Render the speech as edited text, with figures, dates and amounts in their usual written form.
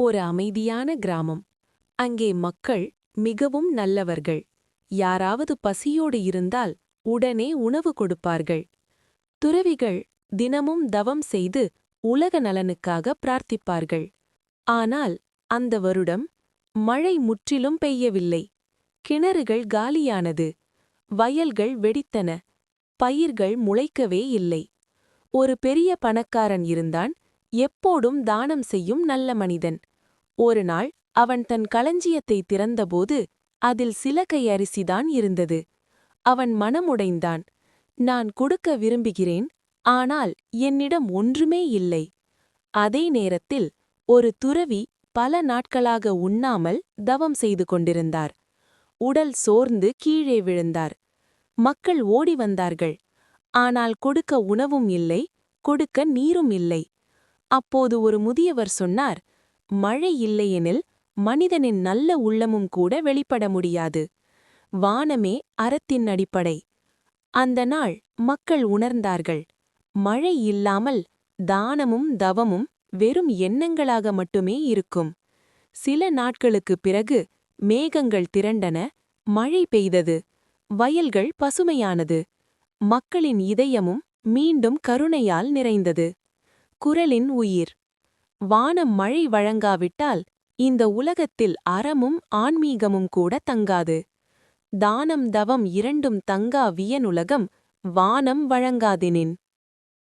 ஒரு அமைதியான கிராமம். அங்கே மக்கள் மிகவும் நல்லவர்கள். யாராவது பசியோடு இருந்தால் உடனே உணவு கொடுப்பார்கள். துறவிகள் தினமும் தவம் செய்து உலக நலனுக்காக பிரார்த்திப்பார்கள். ஆனால் அந்த வருடம் மழை முற்றிலும் பெய்யவில்லை. கிணறுகள் காலியானது. வயல்கள் வெடித்தன. பயிர்கள் முளைக்கவே இல்லை. ஒரு பெரிய பணக்காரன் இருந்தான், எப்போதும் தானம் செய்யும் நல்ல மனிதன். ஒரு நாள் அவன் தன் களஞ்சியத்தை திறந்தபோது அதில் சில கை அரிசிதான் இருந்தது. அவன் மனமுடைந்தான். நான் கொடுக்க விரும்புகிறேன், ஆனால் என்னிடம் ஒன்றுமே இல்லை. அதே நேரத்தில் ஒரு துறவி பல நாட்களாக உண்ணாமல் தவம் செய்து கொண்டிருந்தார். உடல் சோர்ந்து கீழே விழுந்தார். மக்கள் ஓடி வந்தார்கள். ஆனால் கொடுக்க உணவும் இல்லை, கொடுக்க நீரும் இல்லை. அப்போது ஒரு முதியவர் சொன்னார், மழை இல்லையெனில் மனிதனின் நல்ல உள்ளமும் கூட வெளிப்பட முடியாது. வானமே அறத்தின் அடிப்படை. அந்த நாள் மக்கள் உணர்ந்தார்கள், மழை இல்லாமல் தானமும் தவமும் வெறும் எண்ணங்களாக மட்டுமே இருக்கும். சில நாட்களுக்குப் பிறகு மேகங்கள் திரண்டன, மழை பெய்தது, வயல்கள் பசுமையானது. மக்களின் இதயமும் மீண்டும் கருணையால் நிறைந்தது. குரலின் உயிர். வானம் மழை வழங்காவிட்டால் இந்த உலகத்தில் அறமும் ஆன்மீகமும் கூட தங்காது. தானம் தவம் இரண்டும் தங்கா வியனுலகம் வானம் வழங்காதெனின்.